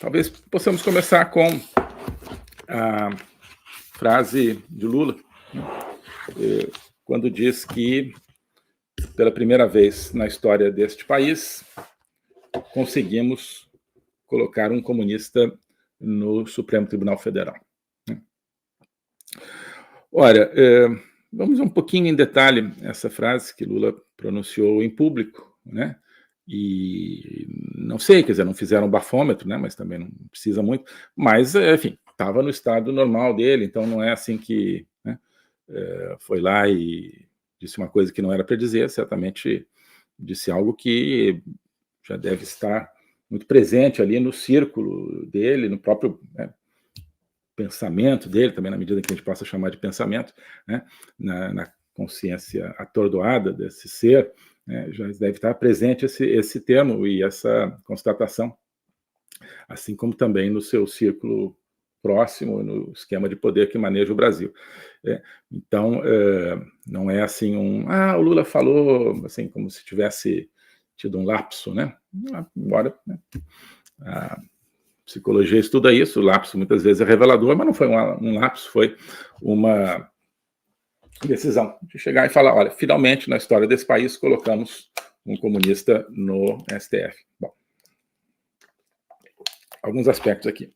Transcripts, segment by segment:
Talvez possamos começar com a frase de Lula, né, quando diz que, pela primeira vez na história deste país, conseguimos colocar um comunista no Supremo Tribunal Federal. Ora, vamos um pouquinho em detalhe essa frase que Lula pronunciou em público, né? E não sei, quer dizer, não fizeram bafômetro, né? Mas também não precisa muito. Mas, enfim, estava no estado normal dele, então não é assim que, né, foi lá e disse uma coisa que não era para dizer, certamente disse algo que já deve estar muito presente ali no círculo dele, no próprio, né, pensamento dele, também na medida que a gente possa chamar de pensamento, né, na consciência atordoada desse ser, né, já deve estar presente esse termo e essa constatação, assim como também no seu círculo próximo, no esquema de poder que maneja o Brasil. Então, não é assim o Lula falou, assim, como se tivesse tido um lapso, né? Embora, né, a psicologia estuda isso, o lapso muitas vezes é revelador, mas não foi um lapso, foi uma decisão de chegar e falar, olha, finalmente na história desse país colocamos um comunista no STF. Bom, alguns aspectos aqui.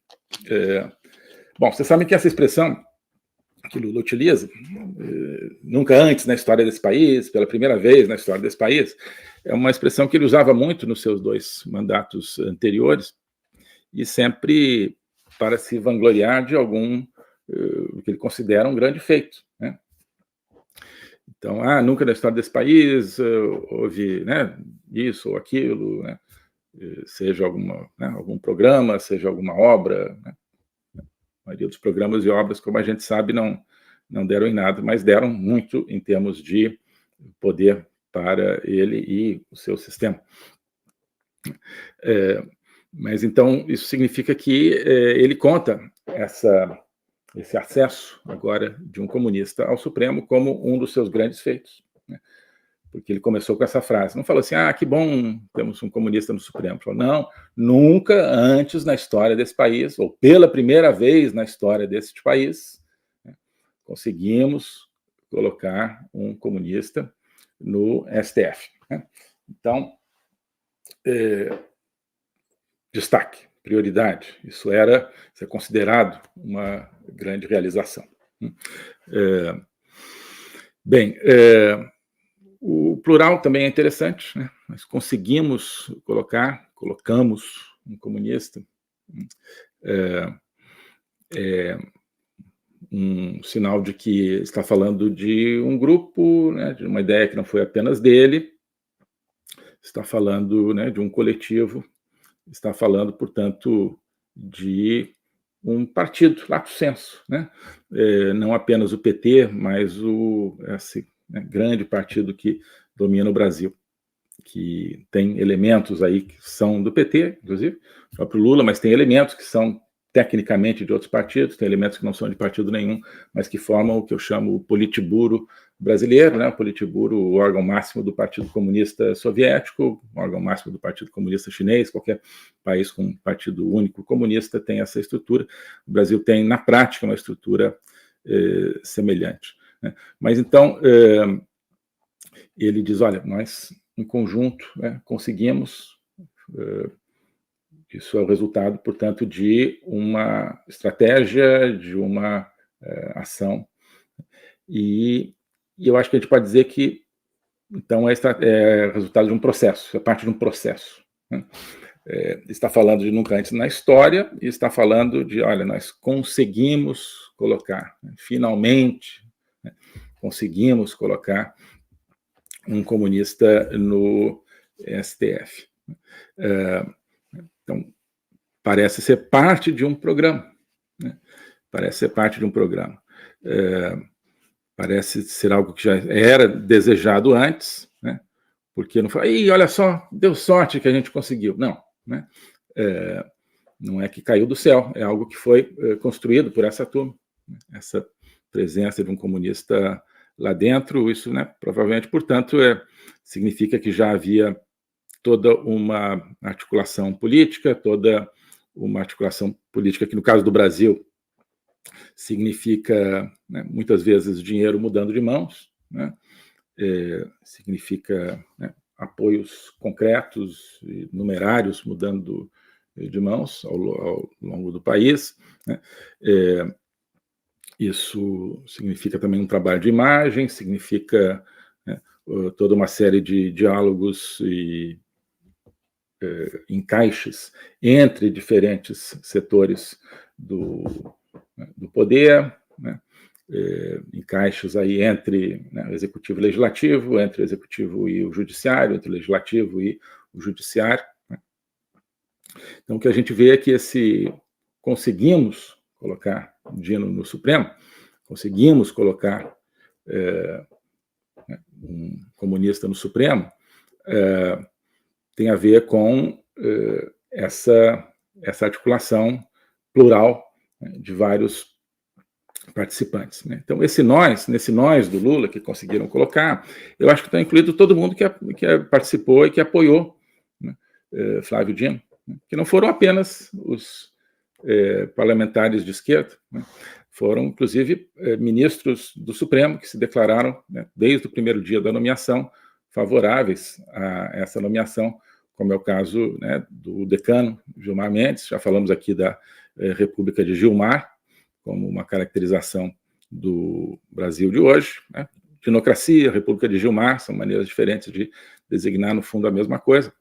Bom, vocês sabem que essa expressão que Lula utiliza, nunca antes na história desse país, pela primeira vez na história desse país, é uma expressão que ele usava muito nos seus 2 mandatos anteriores, e sempre para se vangloriar de algum que ele considera um grande feito, né? Então, nunca na história desse país houve, né, isso ou aquilo, né, seja algum programa, seja alguma obra, né? A maioria dos programas e obras, como a gente sabe, não deram em nada, mas deram muito em termos de poder para ele e o seu sistema. Mas então isso significa que ele conta esse acesso agora de um comunista ao Supremo como um dos seus grandes feitos, né? Porque ele começou com essa frase, não falou assim, que bom, temos um comunista no Supremo. Falou, não, nunca antes na história desse país, ou pela primeira vez na história desse país, né, conseguimos colocar um comunista no STF, né? Então, destaque, prioridade, isso é considerado uma grande realização. Bem, o plural também é interessante, né? Nós colocamos um comunista, um sinal de que está falando de um grupo, né, de uma ideia que não foi apenas dele, está falando, né, de um coletivo, está falando, portanto, de um partido, lato sensu, né? Não apenas o PT, mas esse, né, grande partido que domina o Brasil, que tem elementos aí que são do PT, inclusive, o próprio Lula, mas tem elementos que são tecnicamente de outros partidos, tem elementos que não são de partido nenhum, mas que formam o que eu chamo o Politburo brasileiro, né? O Politburo, o órgão máximo do Partido Comunista Soviético, o órgão máximo do Partido Comunista Chinês, qualquer país com um partido único comunista tem essa estrutura. O Brasil tem, na prática, uma estrutura semelhante, né? Mas então, ele diz, olha, nós, em conjunto, né, conseguimos... Isso é o resultado, portanto, de uma estratégia, de uma ação. E eu acho que a gente pode dizer que, então, é resultado de um processo, é parte de um processo, né? Está falando de nunca antes na história e está falando de, olha, nós conseguimos colocar, né, finalmente, né, conseguimos colocar um comunista no STF. Então, parece ser parte de um programa, né? Parece ser parte de um programa. Parece ser algo que já era desejado antes, né? Porque não foi, olha só, deu sorte que a gente conseguiu. Não, né? Não é que caiu do céu, é algo que foi construído por essa turma, né? Essa presença de um comunista lá dentro, isso, né, provavelmente, portanto, significa que já havia toda uma articulação política, toda uma articulação política que, no caso do Brasil, significa, né, muitas vezes, dinheiro mudando de mãos, né, significa, né, apoios concretos e numerários mudando de mãos ao longo do país, né. Isso significa também um trabalho de imagem, significa, né, toda uma série de diálogos e encaixes entre diferentes setores do poder, né, encaixes aí entre, né, o executivo e o legislativo, entre o executivo e o judiciário, entre o legislativo e o judiciário, né. Então, o que a gente vê é que conseguimos colocar Dino no Supremo, conseguimos colocar um comunista no Supremo, tem a ver com essa articulação plural, né, de vários participantes, né? Então, nesse nós do Lula que conseguiram colocar, eu acho que está incluído todo mundo que participou e que apoiou, né, Flávio Dino, né, que não foram apenas os parlamentares de esquerda, né, foram, inclusive, ministros do Supremo que se declararam, né, desde o primeiro dia da nomeação, favoráveis a essa nomeação, como é o caso, né, do decano Gilmar Mendes. Já falamos aqui da República de Gilmar, como uma caracterização do Brasil de hoje, né? Dinocracia, República de Gilmar, são maneiras diferentes de designar, no fundo, a mesma coisa.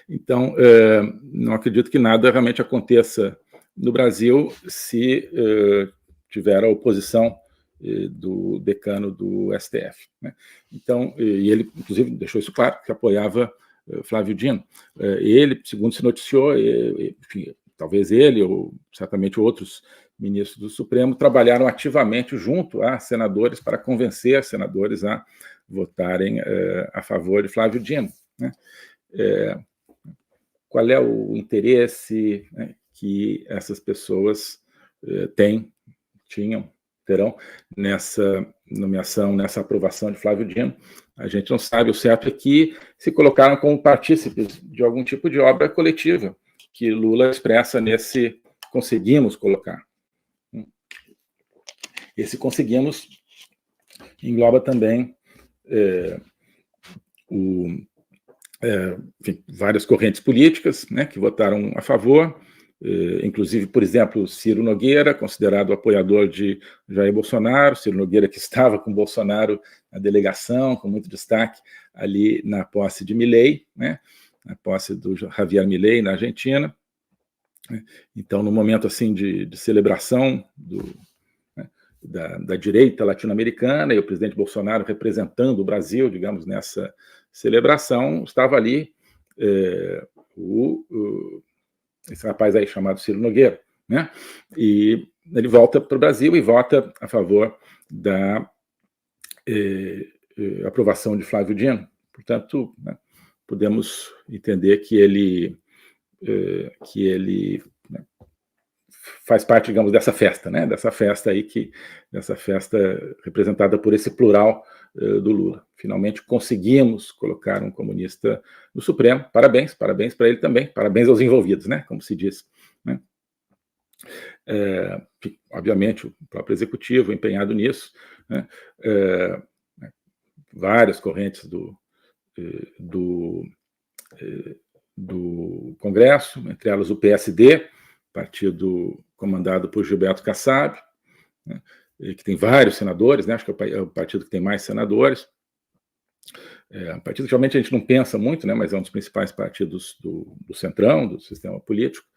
Então, não acredito que nada realmente aconteça no Brasil se tiver a oposição do decano do STF, né? Então, e ele, inclusive, deixou isso claro, que apoiava Flávio Dino. Ele, segundo se noticiou, enfim, talvez ele ou certamente outros ministros do Supremo trabalharam ativamente junto a senadores para convencer senadores a votarem a favor de Flávio Dino, né? Qual é o interesse, né, que essas pessoas terão nessa nomeação, nessa aprovação de Flávio Dino? A gente não sabe. O certo é que se colocaram como partícipes de algum tipo de obra coletiva, que Lula expressa nesse conseguimos colocar. Esse conseguimos engloba também enfim, várias correntes políticas, né, que votaram a favor, inclusive, por exemplo, Ciro Nogueira, considerado apoiador de Jair Bolsonaro, Ciro Nogueira que estava com Bolsonaro na delegação, com muito destaque ali na posse de Milei, né, na posse do Javier Milei na Argentina. Então, no momento assim de celebração da direita latino-americana, e o presidente Bolsonaro representando o Brasil, digamos, nessa celebração, estava ali esse rapaz aí chamado Ciro Nogueira, né? E ele volta para o Brasil e vota a favor da aprovação de Flávio Dino. Portanto, né, podemos entender que ele né, faz parte, digamos, dessa festa, né? Dessa festa aí dessa festa representada por esse plural do Lula. Finalmente conseguimos colocar um comunista no Supremo. Parabéns para ele também. Parabéns aos envolvidos, né? Como se diz, né? Obviamente, o próprio executivo empenhado nisso, né? Várias correntes do Congresso, entre elas o PSD, partido comandado por Gilberto Kassab, né, que tem vários senadores, né, acho que é o partido que tem mais senadores. Um partido que realmente a gente não pensa muito, né, mas é um dos principais partidos do Centrão, do sistema político.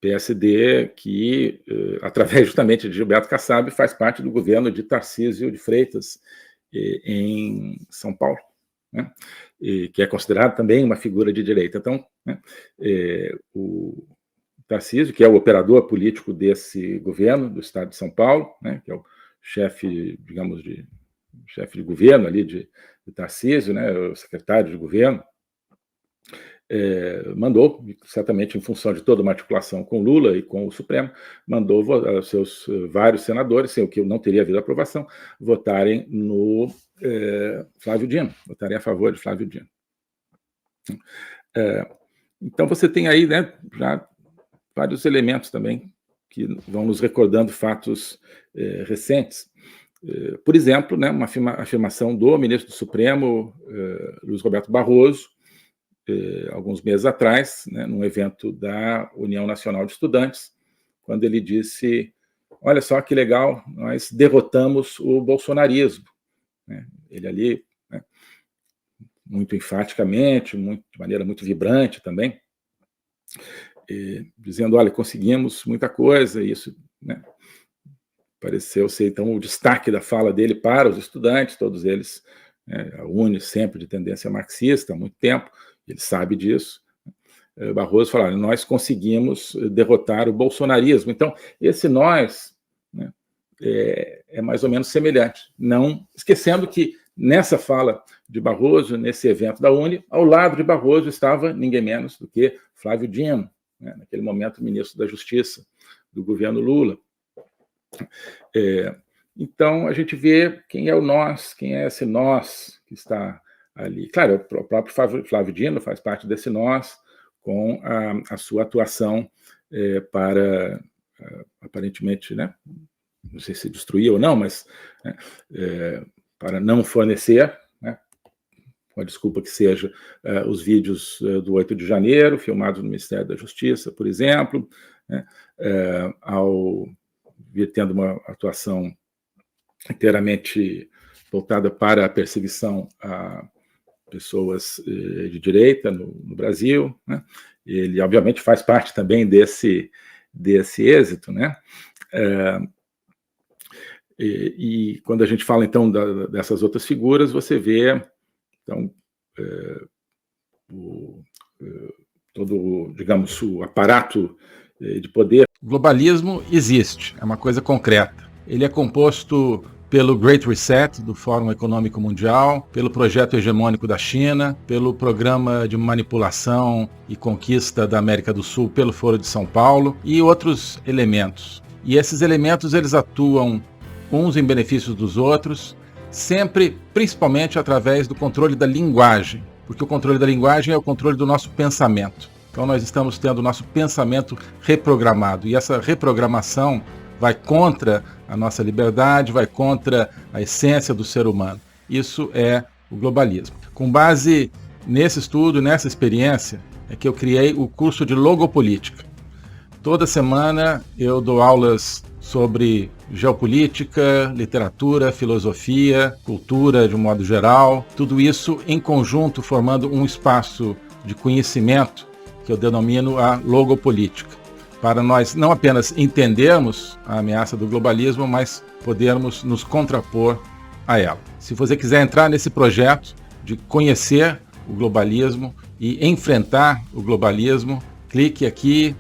PSD que, através justamente de Gilberto Kassab, faz parte do governo de Tarcísio de Freitas em São Paulo, né, que é considerado também uma figura de direita. Então, né, o Tarcísio, que é o operador político desse governo do estado de São Paulo, né, que é o chefe, digamos, chefe de governo ali de Tarcísio, né, o secretário de governo, mandou, certamente em função de toda uma articulação com Lula e com o Supremo, mandou seus vários senadores, sem o que não teria havido aprovação, votarem no Flávio Dino, votarem a favor de Flávio Dino. Então você tem aí, né, já vários elementos também que vão nos recordando fatos recentes. Por exemplo, né, uma afirmação do ministro do Supremo, Luiz Roberto Barroso, alguns meses atrás, né, num evento da União Nacional de Estudantes, quando ele disse: olha só que legal, nós derrotamos o bolsonarismo. Né? Ele ali, né, muito enfaticamente, de maneira muito vibrante também, dizendo: olha, conseguimos muita coisa, e isso, né, pareceu ser, então, o destaque da fala dele para os estudantes, todos eles, né, a UNE sempre de tendência marxista há muito tempo, ele sabe disso. Barroso falou: nós conseguimos derrotar o bolsonarismo. Então, esse nós, né, é mais ou menos semelhante, não esquecendo que nessa fala de Barroso, nesse evento da UNE, ao lado de Barroso estava ninguém menos do que Flávio Dino, né, naquele momento ministro da Justiça do governo Lula. Então, a gente vê quem é o nós, quem é esse nós que está ali. Claro, o próprio Flávio Dino faz parte desse nós, com a sua atuação para, aparentemente, né, não sei se destruir ou não, mas né, para não fornecer, né, com a desculpa que seja, os vídeos do 8 de janeiro, filmados no Ministério da Justiça, por exemplo, né, ao vir tendo uma atuação inteiramente voltada para a perseguição a pessoas de direita no Brasil, né? Ele, obviamente, faz parte também desse êxito, né? E quando a gente fala, então, dessas outras figuras, você vê, então, todo, digamos, o aparato de poder. O globalismo existe, é uma coisa concreta. Ele é composto pelo Great Reset do Fórum Econômico Mundial, pelo projeto hegemônico da China, pelo programa de manipulação e conquista da América do Sul pelo Foro de São Paulo e outros elementos. E esses elementos, eles atuam uns em benefício dos outros, sempre, principalmente através do controle da linguagem, porque o controle da linguagem é o controle do nosso pensamento. Então nós estamos tendo o nosso pensamento reprogramado, e essa reprogramação vai contra a nossa liberdade, vai contra a essência do ser humano. Isso é o globalismo. Com base nesse estudo, nessa experiência, é que eu criei o curso de Logopolítica. Toda semana eu dou aulas sobre geopolítica, literatura, filosofia, cultura de um modo geral, tudo isso em conjunto formando um espaço de conhecimento que eu denomino a logopolítica, para nós não apenas entendermos a ameaça do globalismo, mas podermos nos contrapor a ela. Se você quiser entrar nesse projeto de conhecer o globalismo e enfrentar o globalismo, clique aqui